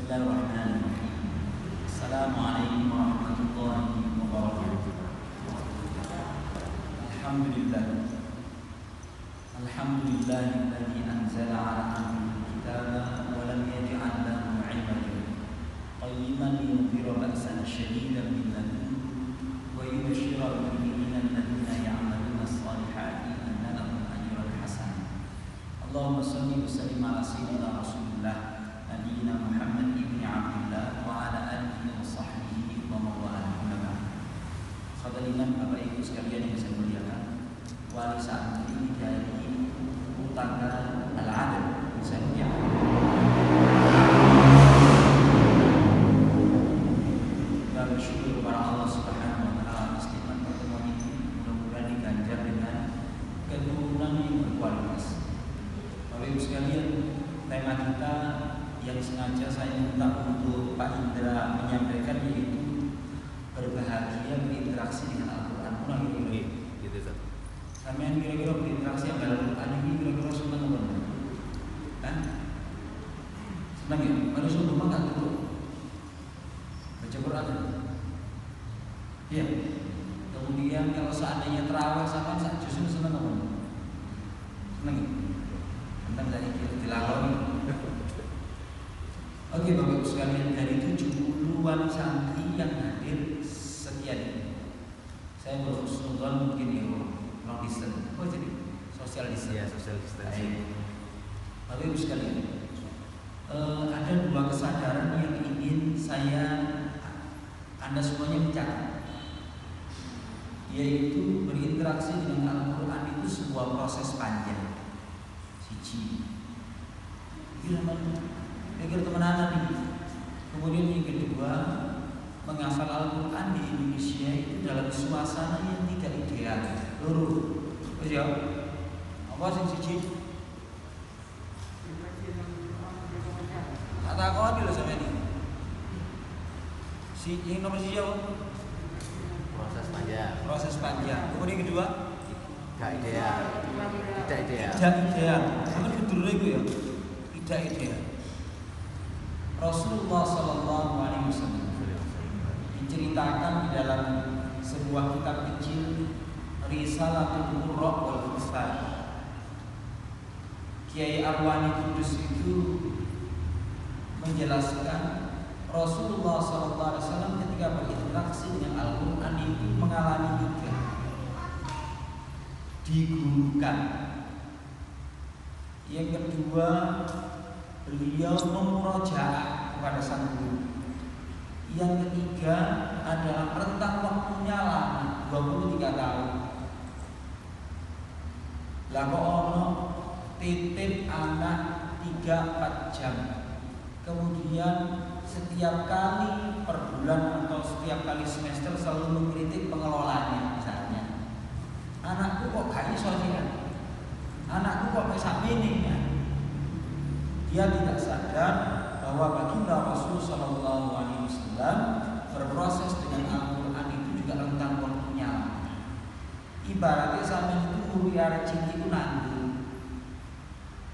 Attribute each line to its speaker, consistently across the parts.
Speaker 1: Bismillahirrahmanirrahim. Assalamualaikum warahmatullahi wabarakatuh. Alhamdulillahilladzi anzala 'ala 'abdihi kitaba wa lam yaj'al lahu 'iwaja qayyiman liyunzira ba'san shadidan min ladunhu wa yubashshira al-mu'minina alladhina ya'maluna as-salihati anna lahum ajran hasanan. Allahumma shalli wa sallim 'ala sayyidina Rasulillah Nabiyyina Muhammad ibn Abdullah wa ala alihi wa sahbihi wa mawala. Hadirin Bapak Ibu sekalian yang saya muliakan, wali santri dari Utara Al-Adil saya muliakan. Kita bersyukur kepada Allah Subhanahu wa taala atas nikmat pertemuan ini, mudah-mudahan diganjar dengan keturunan yang berkualitas. Bapak Ibu sekalian, tema kita yang sengaja saya minta untuk Pak Indra menyampaikan yaitu berbahagia berinteraksi dengan Al-Quran. Kurang gitu Ustaz. Sampean kira-kira berinteraksi dengan Al-Quran ini kira-kira senang apa enggak? Kan? Senang ya? Manusia rumah enggak gitu. Baca Quran. Iya. Kemudian kalau seandainya terawih sampean sak juz senang apa enggak? Senang ya? Senang dari dilakoni. Oke Bapak Ibu sekalian, dari 70-an santri yang hadir sekian ini, saya berhusnuzon mungkin ya long distance. Oh jadi social distance. Ya, social distance. Bapak Ibu sekalian, ada dua kesadaran yang ingin Anda semuanya mencatat, yaitu berinteraksi dengan Al-Quran itu sebuah proses panjang. Siji, pikir temenan nih. Kemudian yang kedua, menghafal Al-Quran di Indonesia itu dalam suasana yang tidak ideal. Loro, ya. Apa sing siji? Tak takon lho sampeyan iki. Si yang nomor siji apa?
Speaker 2: Proses panjang.
Speaker 1: Proses panjang. Kemudian yang kedua,
Speaker 2: Tidak ideal.
Speaker 1: tidak ideal. Sampeyan kudune iku ya. Tidak ideal. Rasulullah Sallallahu Alaihi Wasallam diceritakan di dalam sebuah kitab kecil Risalatul Qurra wal Hufaz. Kiai Arwani Kudus itu menjelaskan Rasulullah Sallallahu Alaihi Wasallam ketika berinteraksi dengan Al-Quran itu mengalami juga digurukan. Yang kedua, beliau memurojaah kepada sang guru. Yang ketiga adalah rentang waktunya lama, 23 tahun. Lah kok ono titip anak 3-4 jam. Kemudian setiap kali per bulan atau setiap kali semester selalu mengkritik pengelolanya misalnya. Anakku kok gak iso sih? Anakku kok sak ini ya? Dia tidak sadar bahwa baginda Rasul Sallallahu Alaihi Wasallam berproses dengan Al-Quran itu juga rentang waktunya. Ibaratnya sampai itu guru yang cilik itu nanti.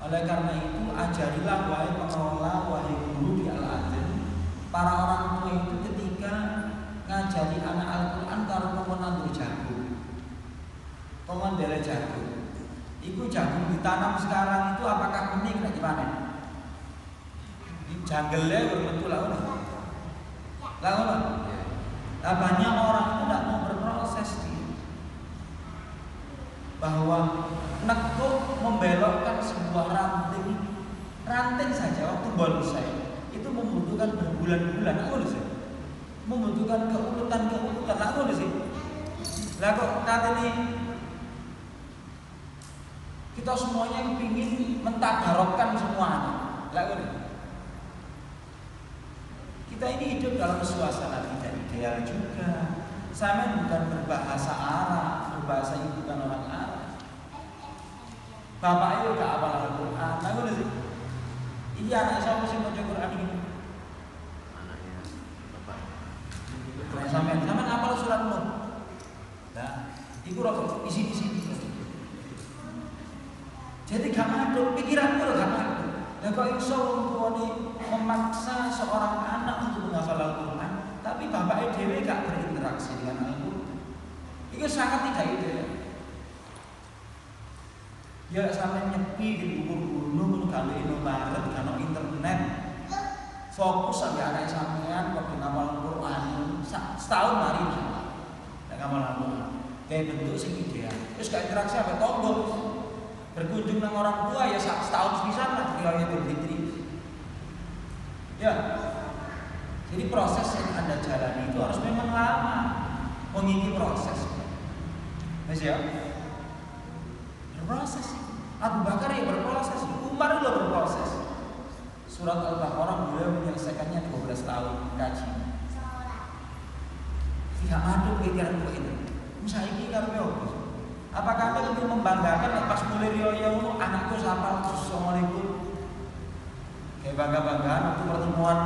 Speaker 1: Oleh karena itu ajarilah wahai pengelola, wahai guru di Al-Adil, para orang tua itu ketika ngajari anak Al-Quran karo pemenandu jago, pemandele jago. Iku jagung ditanam sekarang itu apakah benih kena gimana? Janggelnya berbentuk laut. Nah, banyak orang itu tidak mau berproses bahwa nekuk membelokkan sebuah ranting saja waktu bonsai itu membutuhkan berbulan-bulan. Aku sih membutuhkan keurutan. Aku sih. Lah kok kata ini kita semuanya ingin mentabarokkan semuanya. Lah kita ini hidup dalam suasana tidak ideal juga. Saya bukan berbahasa Arab, berbahasa ibu bukan orang Arab. Bapak itu gak hafal Al-Quran. Nah, gue sih. Iya, anak saya mesti baca Quran ini.
Speaker 2: Anaknya bapak.
Speaker 1: Nah, sampean hafal surat Nur. Nah, itu rokok isi. Jadi gak madul, pikiranku gak madul. Dan kok iso wong tuane memaksa seorang sangat tidak ideal. Ya sampai nyepi di gunung kalau Indomaret, kalau internet, fokus sampai anak sampean waktu ngamal Quran setahun hari nggak ngamal Quran. Kayak bentuk sing ideal. Terus kayak interaksi apa tonggo berkunjung dengan orang tua ya setahun bisa lah riwayat Fitri. Ya. Jadi proses yang Anda jalani itu harus memang lama, mengikuti proses. Masih ya? Berproses. Abu Bakar ya berproses, Umar juga berproses. Surat Al-Baqarah beliau menyelesaikannya 12 tahun kaji. Tidak ada pikiran itu. Misalnya ini kalau apakah Anda lebih membanggakan pas mulai riyo anakku hafal Assalamualaikum? Kayak bangga-banggaan waktu pertemuan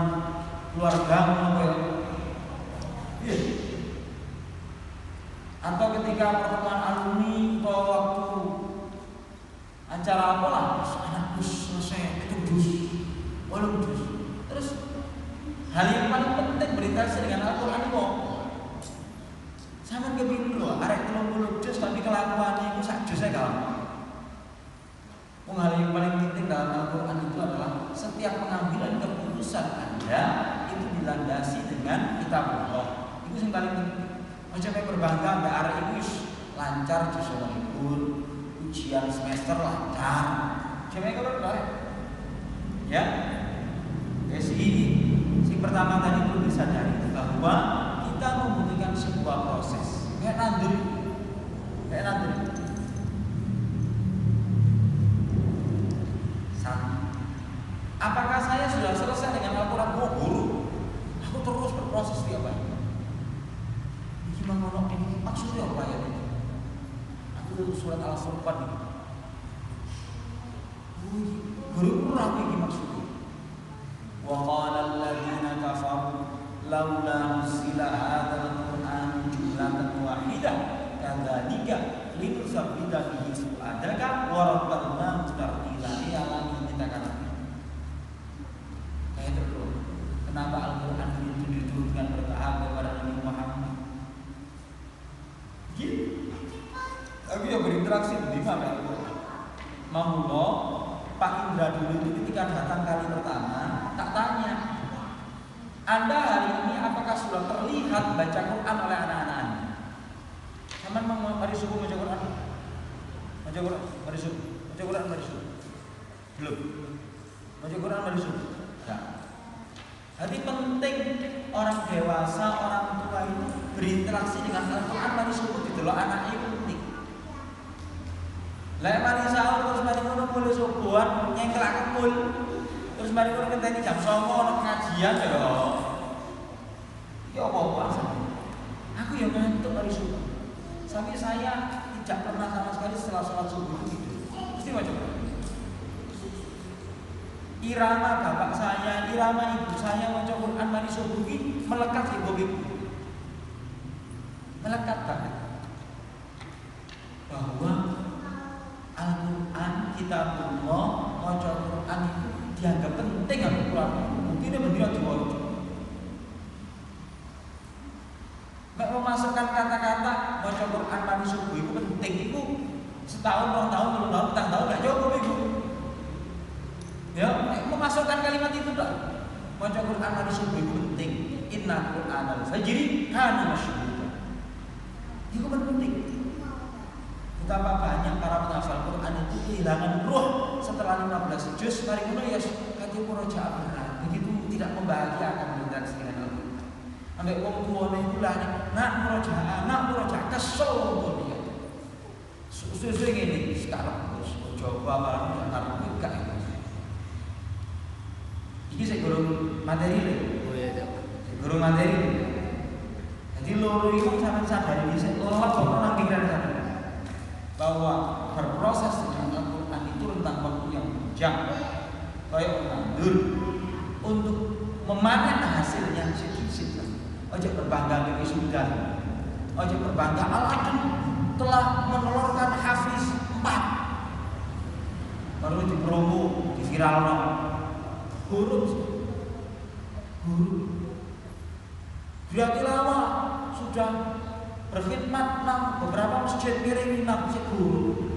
Speaker 1: keluarga iya. Atau ketika pertemuan alumni atau waktu acara apa lah, anakku selesai itu dus, walau dus. Terus hal yang paling penting berinteraksi dengan Al-Quran kok. Sama kepingin loh, arek 30 juz tapi kelakuannya itu sak juz saya kalah. Hal yang paling penting dalam Al-Quran itu adalah setiap pengambilan keputusan Anda itu dilandasi dengan kitab Allah. Itu yang paling penting. Macam kayak berbangga mbak arek itu lancar juz libur, ujian semester lancar. Coba kalau baik, ya. Si pertama tadi perlu disadari bahwa kita membutuhkan sebuah proses. Kayak nandur. Apakah saya sudah selesai dengan Al-Quran? Oh guru, aku terus berproses tiap hari. Gimana ini maksudnya apa ya? Aku surat Al-Furqan ini. Guru kurang ini maksudnya. Wa qala alladziina kafaru laula nuzila hadzal Qur'an jumlatan wahidah kadzalika linusabbita bihi su'adaka wa rattalnahu tartila. Ya Allah kita kata. Kayak terus. Kenapa Al-Qur'an itu diturunkan bertahap kepada Nabi Muhammad? Gitu. Tapi ya berinteraksi di mana Al-Qur'an. Mahullah Pak Indra dulu itu ketika datang kali pertama tak tanya, Anda hari ini apakah sudah terlihat baca Quran oleh anak-anak Anda? Sama mari subuh baca Quran, mari subuh, belum, baca Quran mari subuh. Ya. Jadi penting orang dewasa, orang tua itu berinteraksi dengan Al-Quran mari subuh gitu loh, anaknya itu penting. Lah mari sahur terus mari ngono mulai subuhan nyengklak kemul. Terus mari ngono ngenteni jam 09.00 ono pengajian ya lho. Ya apa-apa sampe. Aku ya ngantuk mari subuh. Sampai saya tidak pernah sama sekali setelah sholat subuh itu tidur. Mesti baca Quran. Irama bapak saya, irama ibu saya baca Quran mari subuh ini melekat di bobiku. Melekat banget. Bahwa Al-Quran, kitabullah, maca Quran itu dianggap penting aku keluarga. Mungkin dia berdiri di wajah. Mek memasukkan kata-kata maca Quran mari subuh itu penting. Itu setahun, 2 tahun, 3 tahun, 4 tahun nggak cukup itu. Ya, memasukkan kalimat itu tak. Maca Quran mari subuh itu penting. Inna Quran al-fajri kana masyhuda. Itu penting. Betapa banyak para penghafal Quran itu kehilangan ruh setelah 15 juz. Mari ngono ya kate murojaah berat. Begitu tidak membahagiakan berinteraksi dengan Al-Quran. Ambek wong tuane iku lah nak murojaah kesel wong dia. Susu ngene sekarang terus coba barang karep gak itu. Iki sing gurung materi lho. Oh iya, gurung materi. Jadi loro iku sampeyan sadari dhisik lelep kok nang pikiran sampeyan. Bahwa berproses dengan Al-Quran itu rentang waktu yang panjang, kayak menandur untuk memanen hasilnya sedikit. Ojo berbangga dengan sudah, ojo berbangga Al-Adun telah menelurkan hafiz 4 baru di promo, di viral huruf berarti lama sudah berkhidmat nang beberapa masjid piring imam sik guru.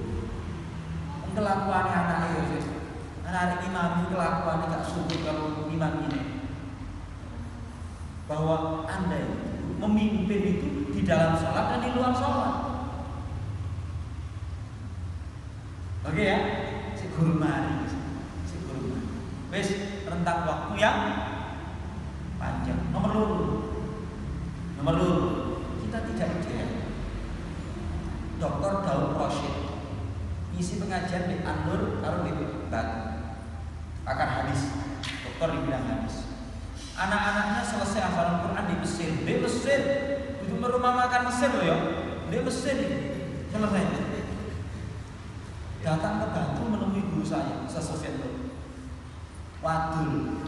Speaker 1: Kelakuannya anak itu, anak imam kelakuannya gak syukur kalau imam ini. Bahwa Anda itu memimpin itu di dalam sholat dan di luar sholat. Oke ya, si guru mari. Wes rentang waktu yang panjang. Nomor dulu, kita tidak ideal. Dr. Daud Roshid isi pengajian di Anur karo di Batu. Pakar hadis, dokter di bidang hadis. Anak-anaknya selesai hafalan Quran di Mesir. Di Mesir, itu rumah makan Mesir loh ya. Di Mesir selesai. Datang ke Batu menemui guru saya, Sofyan itu. Wadul.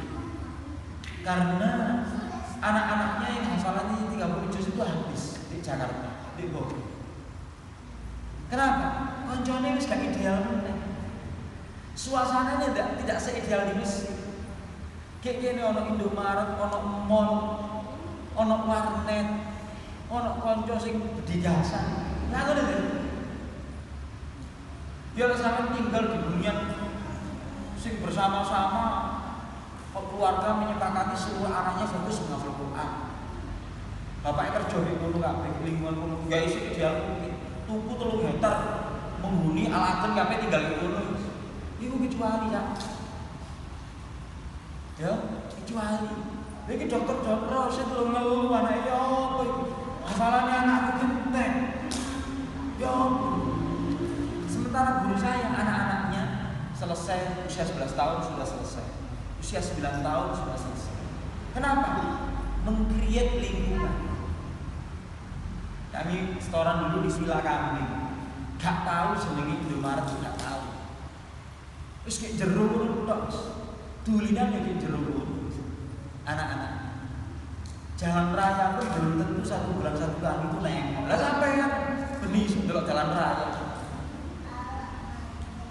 Speaker 1: Karena anak-anaknya yang hafalannya 30 juz itu habis di Jakarta, di Bogor. Kenapa? Konconya wis gak ideal meneh. Suasananya tidak seideal di Mesir. Kayak gini ono Indomaret, ono mall, ono warnet, ono konco sing bedigasan. Nah ngono lho. Ya sampe tinggal di hunian sing bersama-sama, keluarga menyepakati seluruh anaknya fokus menghafal Quran. Bapaknya kerja di kono kabeh, lingkungan kono gak isi ideal mungkin. Tuku 3 hektar menghuni alaten kabeh tinggal di kono. Iku kecuali ya. Ya, kecuali. Iki dokter sing belum ngeluh anake ya apa iki? Hafalannya anakku genteng. Ya. Sementara guru saya anak-anaknya selesai usia 11 tahun sudah selesai. Usia 9 tahun sudah selesai. Kenapa? Meng-create lingkungan. Kami setoran dulu di Villa Kambing. Gak tahu jenenge Indomaret, gak tahu. Wis kayak jero tok. Dulinan ya kayak jero. Anak-anak. Jalan raya pun belum tentu 1 bulan 1 kali itu nengok. Lah sampean benih ndelok jalan raya.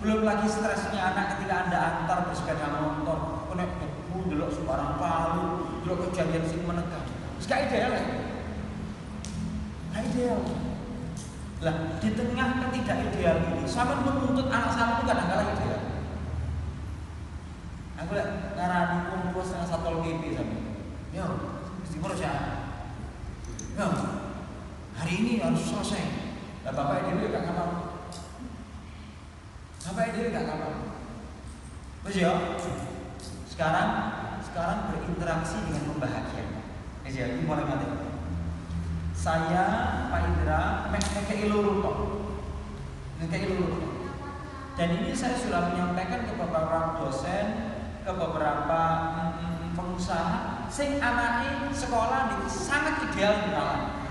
Speaker 1: Belum lagi stresnya anak ketika Anda antar bersepeda motor, kena debu, ndelok sembarang palu, ndelok kejadian sing menekan. Wis gak ideal ya. Ideal. Lah di tengah ketidakideal ini, sama menuntut anak sama itu kadang-kadang ideal. Aku lihat ngarani kumpul setengah Satpol PP sampe. Yo, mesti ngurus ya. Yo, hari ini harus selesai. Lah bapak dhewe gak kapal. Bapak dhewe gak kapal. Wis ya. Sekarang berinteraksi dengan pembahagian. Wis ya, iki mulai mati. Saya Pak Indra ngekei loro tok. Dan ini saya sudah menyampaikan ke beberapa dosen, ke beberapa pengusaha sing anake sekolah ini sangat ideal kenalan.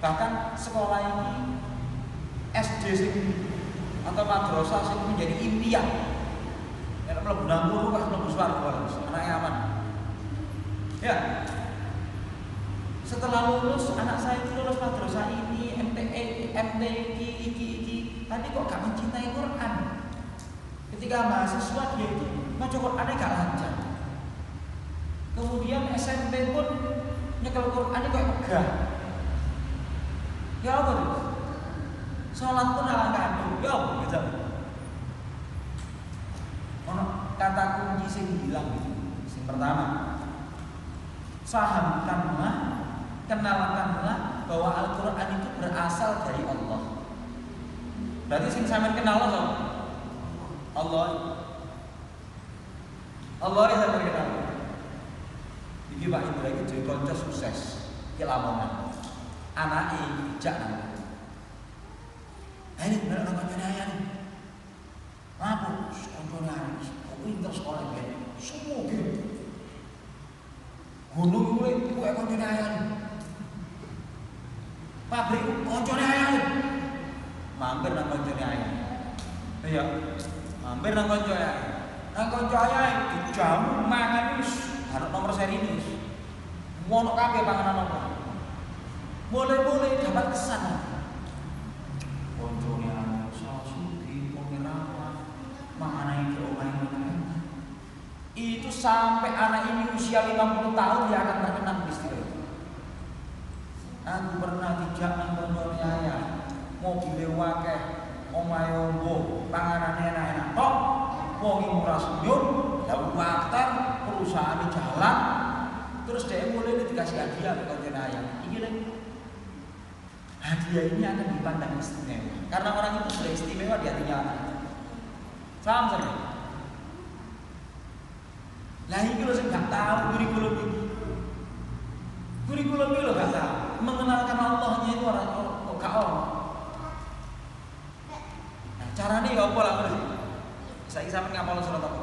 Speaker 1: Bahkan sekolah ini SD sing atau madrasah sing menjadi impian. Nek mlebu nang guru pas mlebu swarga, anake aman. Ya. Setelah lulus, anak saya itu lulus madrasah ini, iki. Tadi kok gak mencintai Quran. Ketika mahasiswa dia itu maca Qurannya gak lancar. Kemudian SMP pun nyekel Qurannya kok megah. Ya apa itu? Sholat pun ala kandung. Ya apa gitu. Kata kunci sing hilang itu. Yang pertama, kenalkanlah bahwa Al-Quran itu berasal dari Allah. Berarti sing sampean kenal apa? Allah. Allah yang sampean kenal. Iki Pak Indra iki dhewe kanca sukses ki Lamongan. Anake ijak nang. Ini bener nang kancane ayan. Apa? Kancane ayan. Kok pinter sekolah iki. Semua gitu. Gunung kuwi kancane ayan. Pabrik kancane ayan. Mampir nang kancane ayan. Iya. Mampir nang kancane ayan. Nang kancane ayan dijamu mangan wis harus nomor seri ini. Ngono kabeh panganan apa? Mulai dapat kesan. Kancane ayan sasuki pengiraman mangan iki omahe. Itu sampai anak ini usia 50 tahun dia akan terkenal istilah. Aku pernah dijak nang kono nyaya, mobile wakeh, omahe ombo, panganane enak-enak tok. Wong iki ora senyum, dalu water, perusahaan jalan, terus dia mulai dikasih hadiah ke kono nyaya. Iki lho. Hadiah ini akan dipandang istimewa karena orang itu sudah istimewa di hatinya anak. Paham saya? Lah iki lho sing gak tahu kurikulum ini. Kurikulum ini lho gak tahu. Mengenalkan Allahnya itu orang gak ono. Nah, caranya ya apa lah terus? Saya sampe ngapal surat apa?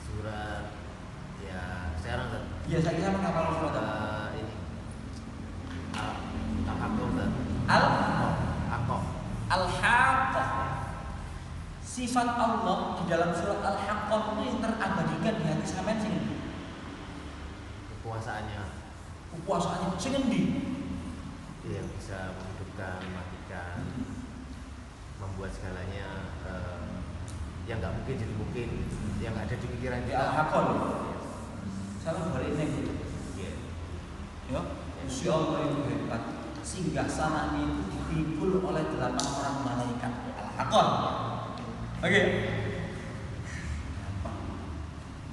Speaker 2: Surat ya sekarang kan.
Speaker 1: Iya, saya sampe ngapal surat apa?
Speaker 2: Ini. Al-Haqqah kan. Al-Haqqah.
Speaker 1: Al-Haqqah. Sifat Allah di dalam surat Al-Haqqah itu yang terabadikan di hati sampean sing endi? Kekuasaannya sing endi?
Speaker 2: Dia yang bisa menghidupkan, mematikan, membuat segalanya yang nggak mungkin jadi mungkin, yang ada di pikiran
Speaker 1: Di
Speaker 2: kita.
Speaker 1: Al-Haqqah. Salah balik ning.
Speaker 2: Iya.
Speaker 1: Ya, Insya Allah itu hebat. Singgah sana itu dipikul oleh 8 orang malaikat. Al-Haqqah. Oke.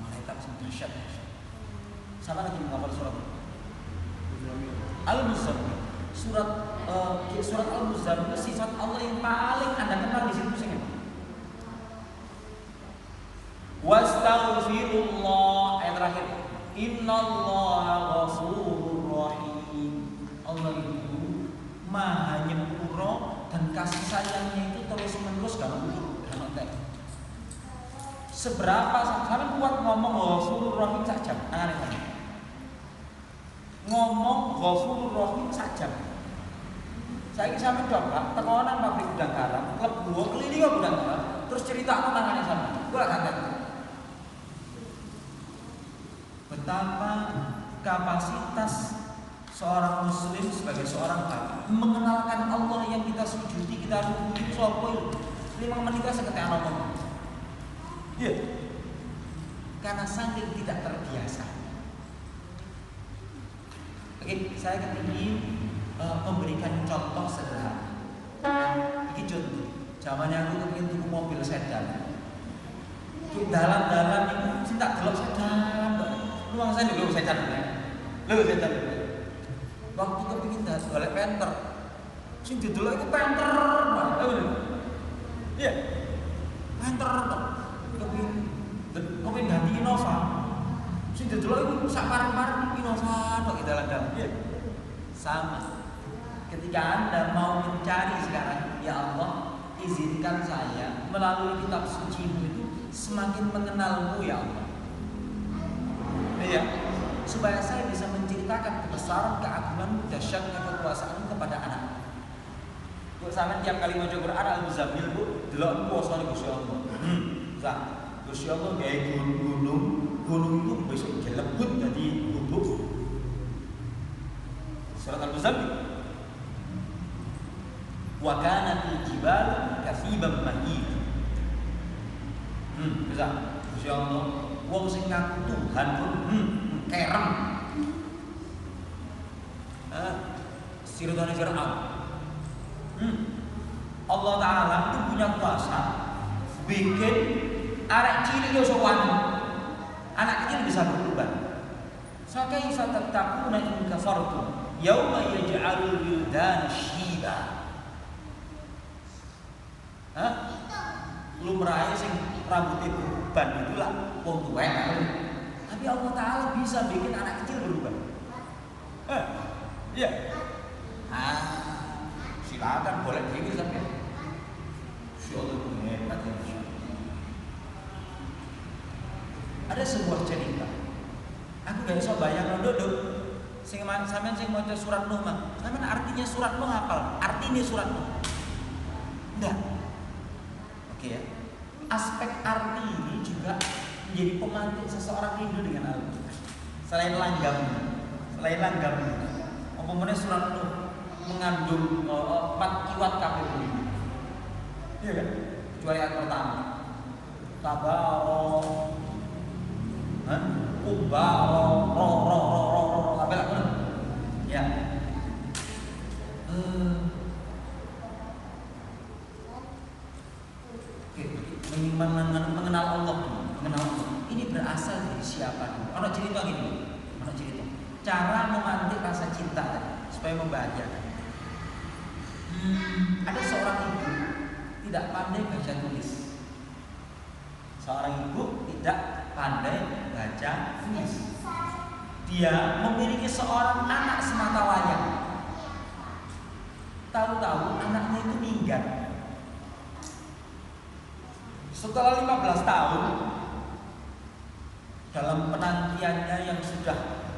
Speaker 1: Malaikat sing dahsyat. Sama lagi menghafal surat Al-Muzammil. Surat Al-Muzammil itu sifat Allah yang paling Anda kenal di situ sing apa? Wastaghfirullah, ayat terakhir. Innallaha ghafurur rahim. Allah itu Maha Nyepuro dan kasih sayangnya itu terus menerus gak mundur. Seberapa sampean kuat ngomong Ghafurur Rahim saja, tangan ini. Ngomong Ghafurur Rahim saja. Saiki sampean coba teko nang pabrik gudang garam, klebu keliling gudang garam, terus cerita tangane sampean. Ora kaget. Betapa kapasitas seorang muslim sebagai seorang bapak mengenalkan Allah yang kita sujudi, kita rukui itu sapa itu? 5 menit seketika ngomong. Iya. Karena saking tidak terbiasa. Oke, saya kepingin memberikan contoh sederhana. Ini contoh. Zamannya aku kepingin tuku mobil sedan. Di dalam-dalam itu sih tak delok sedan. Luang saya dulu sedan. Lho sedan. Waktu kepingin golek penter. Sing didelok iku penter. Iya. Penter tok. Kepingin ganti Innova. Sing didelok iku sak pareng-pareng Innova tok di dalam-dalam. Iya. Sama. Ketika Anda mau mencari sekarang, ya Allah, izinkan saya melalui kitab suci-Mu itu semakin mengenalmu ya Allah. Iya. Supaya saya bisa menceritakan kebesaran, keagungan, dahsyatnya kekuasaan kepada anak. Kok sampean tiap kali maca Quran Al-Muzammil Bu, delok kuasane Gusti Allah. Lah, Gusti Allah gawe gunung itu besok dilebut jadi bubuk. Surat Al-Muzammil. Wa kanat al-jibal kathiban mahid. Bisa. Gusti Allah wong sing ngaku Tuhan pun kerem. Siratane Fir'aun. Allah Ta'ala itu punya kuasa bikin arek cilik iso wani. Anak kecil bisa berubah. Fakaifa tattaquna in kafartum yauma yaj'alul wildana syiba. Lumrahe sing rambutnya beban itulah wong tuwek. Tapi Allah Ta'ala bisa bikin anak kecil berubah. Iya. Silakan boleh gini sampai. Insyaallah hebat ya. Ada sebuah cerita. Aku gak bisa bayang dodok. Sampean sing maca surat Nuh mah. Sampean artinya surat Nuh hafal? Artinya surat Nuh. Enggak. Oke ya. Aspek arti ini juga menjadi pemantik seseorang rindu dengan Allah. Selain langgam. Umpamanya surat Nuh mengandung 4 kiwat kabeh. Iya kan? Kecuali ayat pertama. Tabarok. Kubaro, apa lah? Ya. jadi siapa dulu. Ono cerita gini, ono cerita. Cara memantik rasa cinta supaya membahagiakan. Ada seorang ibu tidak pandai baca tulis. Seorang ibu tidak pandai baca tulis. Dia memiliki seorang anak semata wayang. Tahu-tahu anaknya itu minggat. Setelah 15 tahun dalam penantiannya yang sudah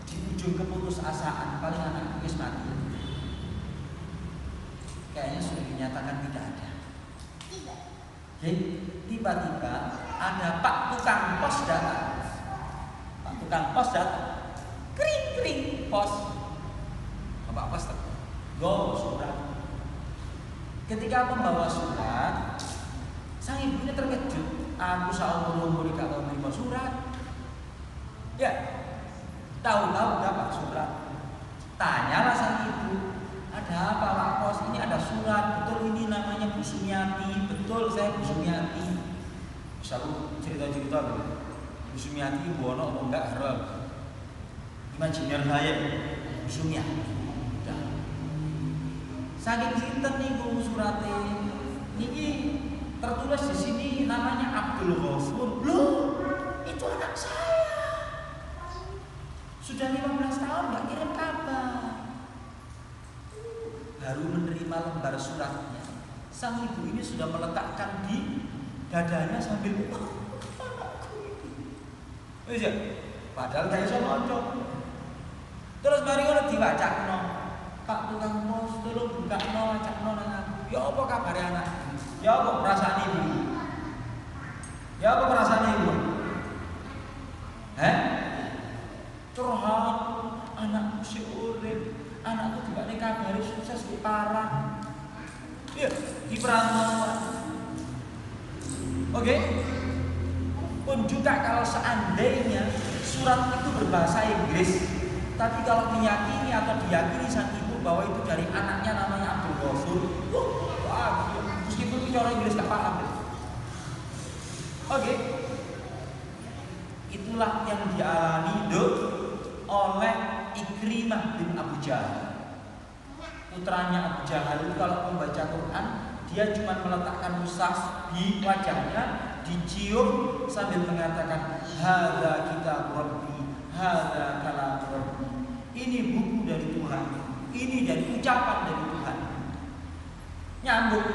Speaker 1: di ujung keputusasaan, paling anak wis mati. Kayaknya sudah dinyatakan tidak ada. Jadi tiba-tiba ada Pak Tukang Pos datang. Pak Tukang Pos datang. Kering pos. Pak Pos datang. Go surat. Ketika membawa surat, sang ibunya terkejut. Aku seumur gak tahu menerima surat. Ya, tahu-tahu dapat surat. Tanyalah sang ibu, ada apa Pak Pos? Ini ada surat. Betul ini namanya Bu Sumiati. Betul saya Bu Sumiati. Selalu cerita-cerita gitu. Bu Sumiati Bu Ono atau enggak harap. Imajiner saya Bu Sumiati. Saking sinten niku surate. Niki tertulis di sini namanya Abdul Ghafur. Loh, itu anak saya. Sudah 15 tahun nggak kirim kabar. Baru menerima lembar suratnya. Sang ibu ini sudah meletakkan di dadanya sambil wis ya. Padahal gak iso maca. Terus mari ngono diwacakno. Pak Tukang Pos, tolong bukakno wacakno nang aku. Ya apa kabare anak? Ya apa perasaan ibu? Ya apa perasaan ibu? Curhat, anakku si urip, anakku juga nih kabari sukses di parah. Iya, di perantauan. Oke? Pun juga kalau seandainya surat itu berbahasa Inggris, tapi kalau meyakini atau diyakini sang ibu bahwa itu dari anaknya namanya Abdul Ghafur, meskipun itu orang Inggris gak paham. Oke. Itulah yang dialami oleh Ikrimah bin Abu Jahal. Putranya Abu Jahal itu kalau membaca Quran, dia cuma meletakkan mushaf di wajahnya, dicium sambil mengatakan hadza kitab rabbi, hadza kalam rabbi. Ini buku dari Tuhan, ini dari ucapan dari Tuhan. Nyambung.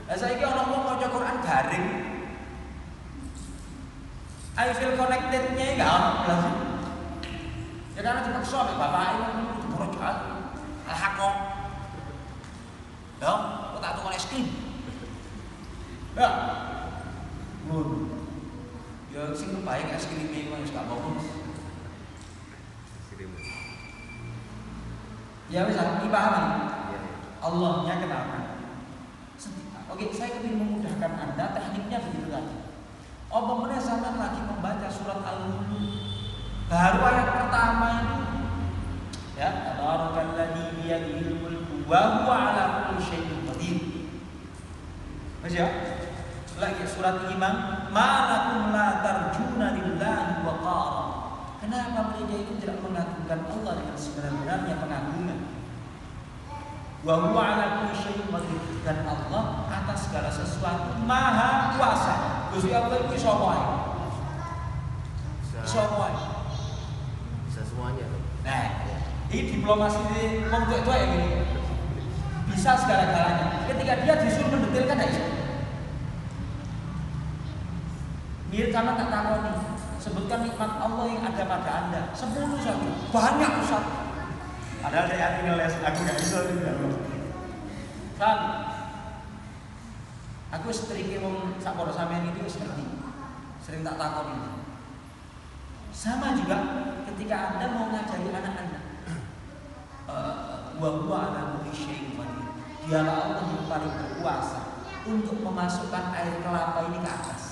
Speaker 1: Lah saiki ana wong maca Quran garing. I feel connected-nya enggak ono blas. Ya karena dipaksa oleh bapaknya itu berojal. Alhaqo. Ya, kok tak tukang es krim. Ya. Mun. Ya sing kebaik es krim iki wis gak apa-apa. Ya wis dipahami. Allahnya kenapa? Oke, saya ingin memudahkan Anda, tekniknya begitu tadi. Meneh sampean lagi membaca surat Al-Mulk. Baru ayat pertama itu ya, tabarakalladzi biyadihil mulku wa huwa 'ala kulli syai'in qadir. Mas ya. Lagi surat Iman, malakum la tarjuna lillahi wa qara. Kenapa mereka itu tidak mengagungkan Allah dengan sebenarnya pengagungan? Wa huwa 'ala kulli syai'in qadir, dan Allah atas segala sesuatu maha kuasa. Gusti Allah itu iso wae. Iso wae.
Speaker 2: Bisa semuanya.
Speaker 1: Nah, ini diplomasi di wong tua ya gini. Bisa segala-galanya. Ketika dia disuruh mendetilkan enggak bisa. Mir sama tak takoni. Sebutkan nikmat Allah yang ada pada Anda. 10 saja. Banyak Ustaz. Padahal saya tinggal les aku enggak bisa juga. Kan aku setriki wong sakporo sampean itu wis ngerti. Sering tak takoni. Sama juga ketika Anda mau ngajari anak Anda. Wa huwa 'ala kulli syai'in qadir. Dialah Allah yang paling berkuasa untuk memasukkan air kelapa ini ke atas.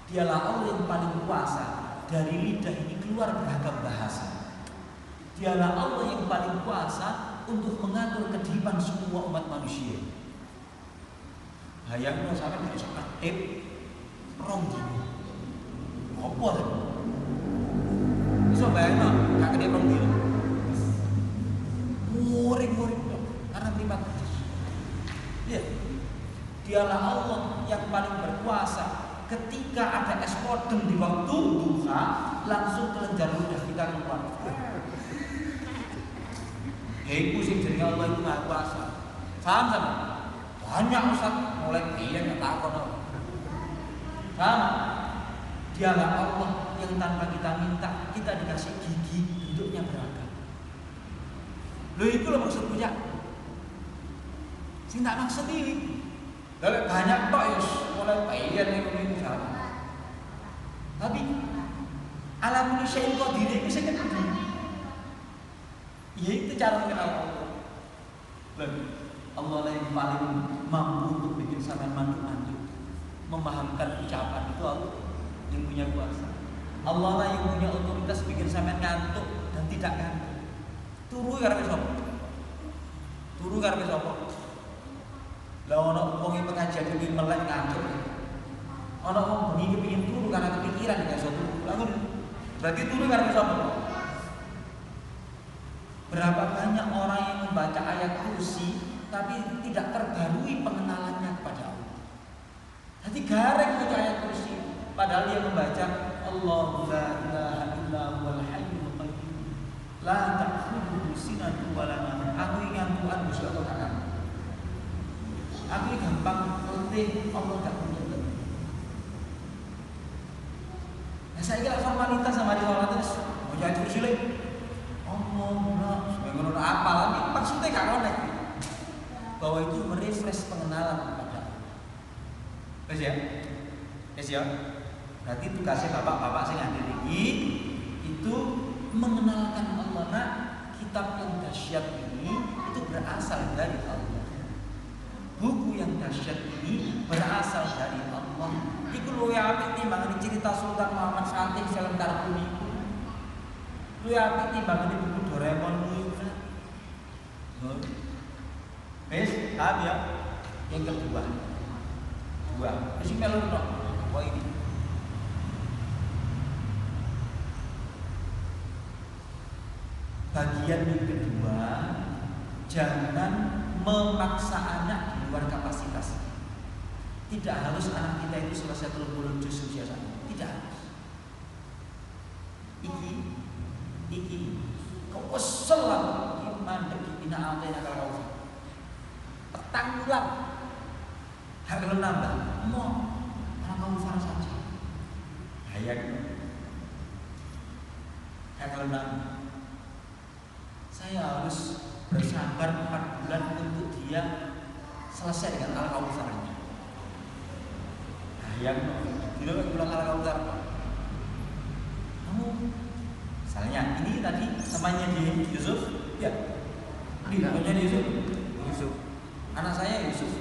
Speaker 1: Dialah Allah yang paling kuasa dari lidah ini keluar beragam bahasa. Dialah Allah yang paling kuasa untuk mengatur kehidupan semua umat manusia. Hayangno sampai bisa ketip rong dino. Wah. Iso bayangno, gak kene rong dino. Muring-muring dong, karena meripat. Iya. Dialah Allah yang paling berkuasa. Ketika ada es podeng di waktu duha, langsung kelenjar ludah kita keluar. Ya itu sih jadi Allah itu maha kuasa. Paham sama? Banyak Ustaz mulai piye nggak takon. Paham? Dialah Allah yang tanpa kita minta kita dikasih gigi bentuknya beragam. Lo itu lo maksud punya? Sing tak maksud ini. Lalu banyak tok ya mulai piye nih ini sama. Tapi alam manusia itu diri itu saya kan. Ya itu cara mengenal Allah. Allah yang paling mampu untuk bikin sampean mandu-mandu, memahamkan ucapan itu Allah yang punya kuasa. Allah lah yang punya otoritas bikin sampean ngantuk dan tidak ngantuk. Turu karepe sapa? Turu karepe sapa? Lah ono wong iki pengajian iki melek ngantuk. Ono wong bengi kepengin turu karena kepikiran gak iso turu. Lalu berarti turu karepe sapa? Berapa banyak orang yang membaca ayat kursi tapi tidak terbarui pengenalannya kepada Allah. Jadi garek membaca ayat kursi padahal dia membaca Allahu la ilaha illa huwal hayyul qayyum la ta'khudhuhu sinatun wa la nawm. Aku ingin Tuhan Gusti Allah kakak. Aku gampang letih Allah gak punya. Nah saya kira formalitas sama di sholat terus baca ayat kursi lagi. Ngono apa lagi? Maksudnya gak connect. Bahwa itu merefresh pengenalan kepada Allah. Wes ya? Wes ya? Berarti tugasnya bapak-bapak sing hadir iki itu mengenalkan Allah. Nah, kitab yang dahsyat ini itu berasal dari Allah. Buku yang dahsyat ini berasal dari Allah. Iku luwih apik timbang cerita Sultan Muhammad Fatih film kartun iku. Luwih apik timbang buku Doraemon kuwi. Wes, paham ya? Yang kedua. Mesti melu tok. Apa ini? Bagian yang kedua, jangan memaksa anak di luar kapasitas. Tidak harus anak kita itu selesai 30 juz usia sana. Tidak harus. Iki kau kesel lah. Mandek ina antena kalau petang bulan hak kalau nambah mau anak kamu farah saja hayat hak kalau nambah saya harus bersabar 4 bulan untuk dia selesai dengan al kausarnya hayat tidak pulang al kausar kamu misalnya ini tadi namanya di Yusuf ya namanya Yusuf. Anak saya Yusuf.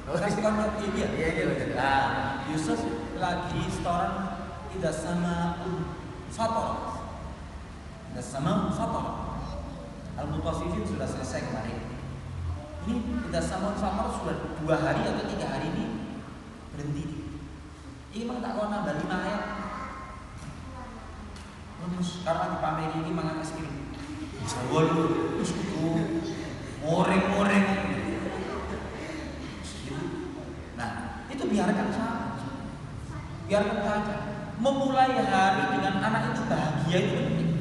Speaker 1: Iya. Nah, Yusuf lagi setoran tidak sama fator. Tidak sama fator. Al-Mutaffifin sudah selesai kemarin. Ini tidak sama fator sudah 2 hari atau 3 hari ini berhenti. Ini memang tak kau nambah 5 ayat. Terus karena di pamer ini mangan es krim. Jawol terus itu moreng-moreng. Nah, itu biarkan saja. Biarkan saja. Memulai hari dengan anak itu bahagia itu penting.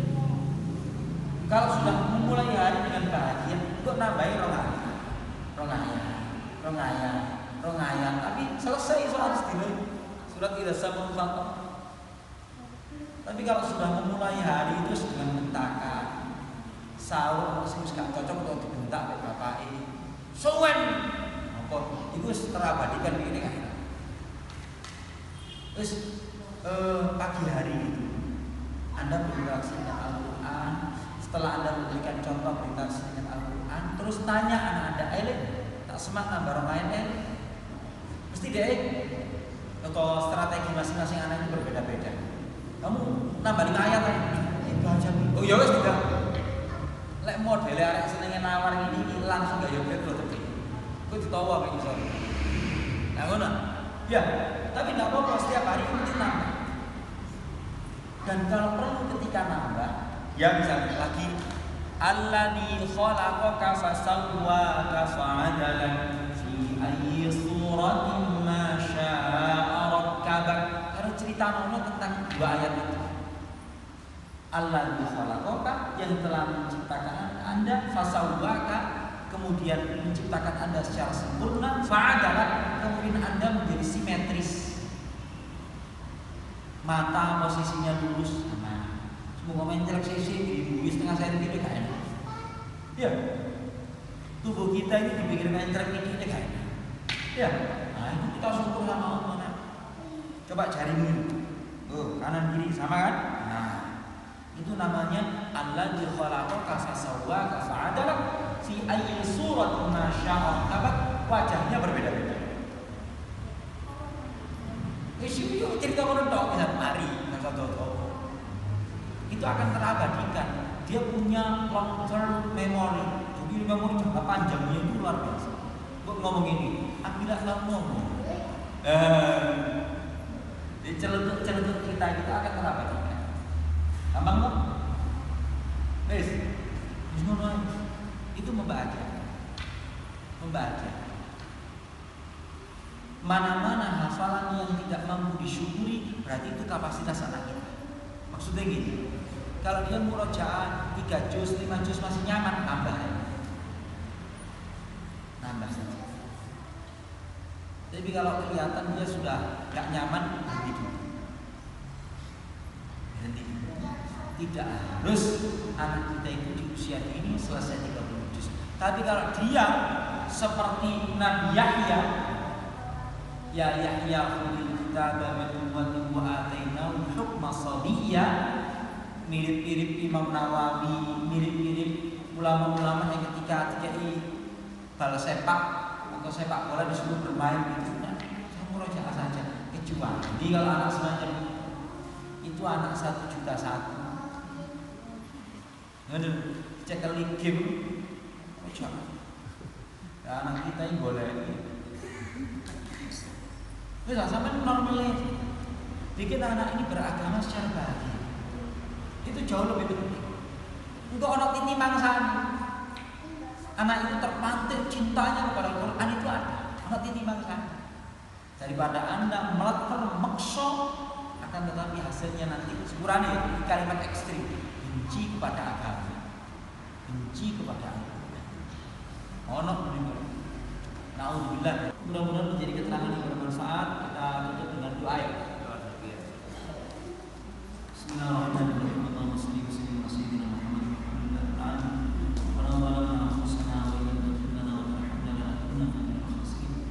Speaker 1: Kalau sudah memulai hari dengan bahagia, kok nambahin rongaya. Tapi selesai surat tidak sama fathah. Tapi kalau sudah memulai hari itu dengan bentakan, sahur masih gak cocok untuk dibentak oleh bapak ini. Suwen, apa? Itu terabadikan begini kan? Terus pagi hari itu Anda berinteraksi dengan Al-Quran. Setelah Anda memberikan contoh berinteraksi dengan Al-Quran, terus tanya anak Anda, tak semak nambah main mesti dia atau strategi masing-masing anak itu berbeda-beda. Kamu nambah 5 ayat itu aja. Oh ya wes tidak. Lek modele arek senenge nawar ini langsung gak yoga lho tapi. Ku ditawa kayak gitu. Nah ngono. Ya, tapi enggak apa-apa setiap hari mesti nambah. Dan kalau perlu ketika nambah, ya misalnya lagi alladzi khalaqaka fasawwaka fa'adalak fi ayyi suratin ma syaa rakkabak. Karena cerita nono tentang dua ayat itu. Alladzi khalaqaka, yang telah menciptakan Anda, fasawwaka, kemudian menciptakan Anda secara sempurna, fa'adalak, kemudian Anda menjadi simetris. Mata posisinya lurus, nah, semua main jelek sisi di setengah senti itu kan? Ya, tubuh kita ini dipikirkan jelek ini kan? Ya, nah itu kita syukur sama Allah. Coba cari dulu, kanan kiri sama kan? Nah, itu namanya alladzi khalaqaka fasawwaka fa'adalak fi ayyi suratin ma syaa rakkabak. Wajahnya berbeda-beda. Itu cerita orang tua bisa mari itu akan terabadikan. Dia punya long term memory. Jadi memori jangka panjangnya itu luar biasa. Gue ngomong ini, ambillah kamu ngomong. Jadi celutuk kita itu akan terabadikan. Gampang kok? Itu membaca. Mana-mana hafalan yang tidak mampu disyukuri, berarti itu kapasitas anak kita. Maksudnya gini, kalau dia murojaah 3 juz, 5 juz masih nyaman, nambah saja. Tapi kalau kelihatan dia sudah gak nyaman, berhenti dulu. Tidak harus anak kita itu di usia ini selesai 30 juz. Tapi kalau dia seperti Nabi Yahya, ya Yahya khudil kitaba bi quwwatin wa atainahu hukma sabiyya, mirip-mirip Imam Nawawi, mirip-mirip ulama-ulama yang ketika bal sepak atau sepak bola disuruh bermain gitu, nah, saya murojaah saja. Kecuali kalau anak semacam itu anak 1.100.000. Aduh, cek game, anak kita ini boleh. Bisa sampai normalnya bikin anak ini beragama secara bahagia. Itu jauh lebih penting. Untuk anak ini mangsan, anak itu terpantik cintanya kepada Quran itu ada. Anak ini mangsan. Daripada Anda meleter makso, akan tetapi hasilnya nanti sepurane kalimat ekstrim, benci kepada agama, benci kepada agama. Ono meninggal. Nauzubillah. Mudah-mudahan menjadi keterangan yang bermanfaat. Kita tutup dengan doa. Bismillahirrahmanirrahim. Allahumma shalli wa sallim ala sayyidina Muhammad wa ala alihi wa sahbihi. Anfusana wa in lam taghfir lana wa tarhamna lanakunanna minal khasirin.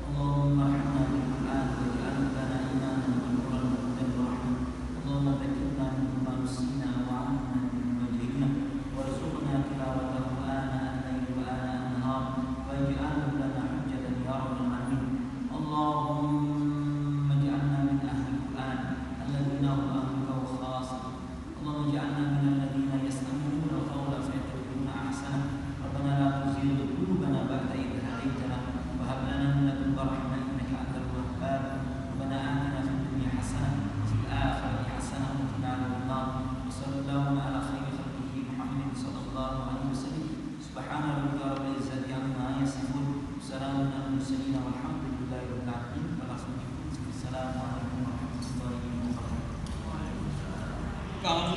Speaker 1: Allahumma arhamna bil Qur'an waj'alhu lana imanan wa nuran wa hudan wa rahmah. Allahumma dhakkirna mimma nusina wa 'allimna mimma jahilna warzuqna tilawatahu ana al-layli wa ana an-nahar waj'alhu lana hujjatan ya rabbal alamin. Allahumma ij'alna min ahli al-Qur'an alladhina hum ahluka wa khassatuka. Allahumma ij'alna min alladhina yastami'una al-qawla fayattabi'una ahsanah. Rabbana la tuzigh qulubana ba'da idh hadaytana wa hab lana min ladunka rahmah innaka antal wahhab. Rabbana atina fid dunya hasanah wa fil akhirati hasanah wa qina adhaban. Sallallahu ala khairi khalqihi Muhammadin sallallahu alaihi wasallam. Subhana rabbika rabbil izzati amma yasifun. Salamun alal mursalin walhamdulillahi rabbil alamin. Assalamualaikum warahmatullahi wabarakatuh. Kalau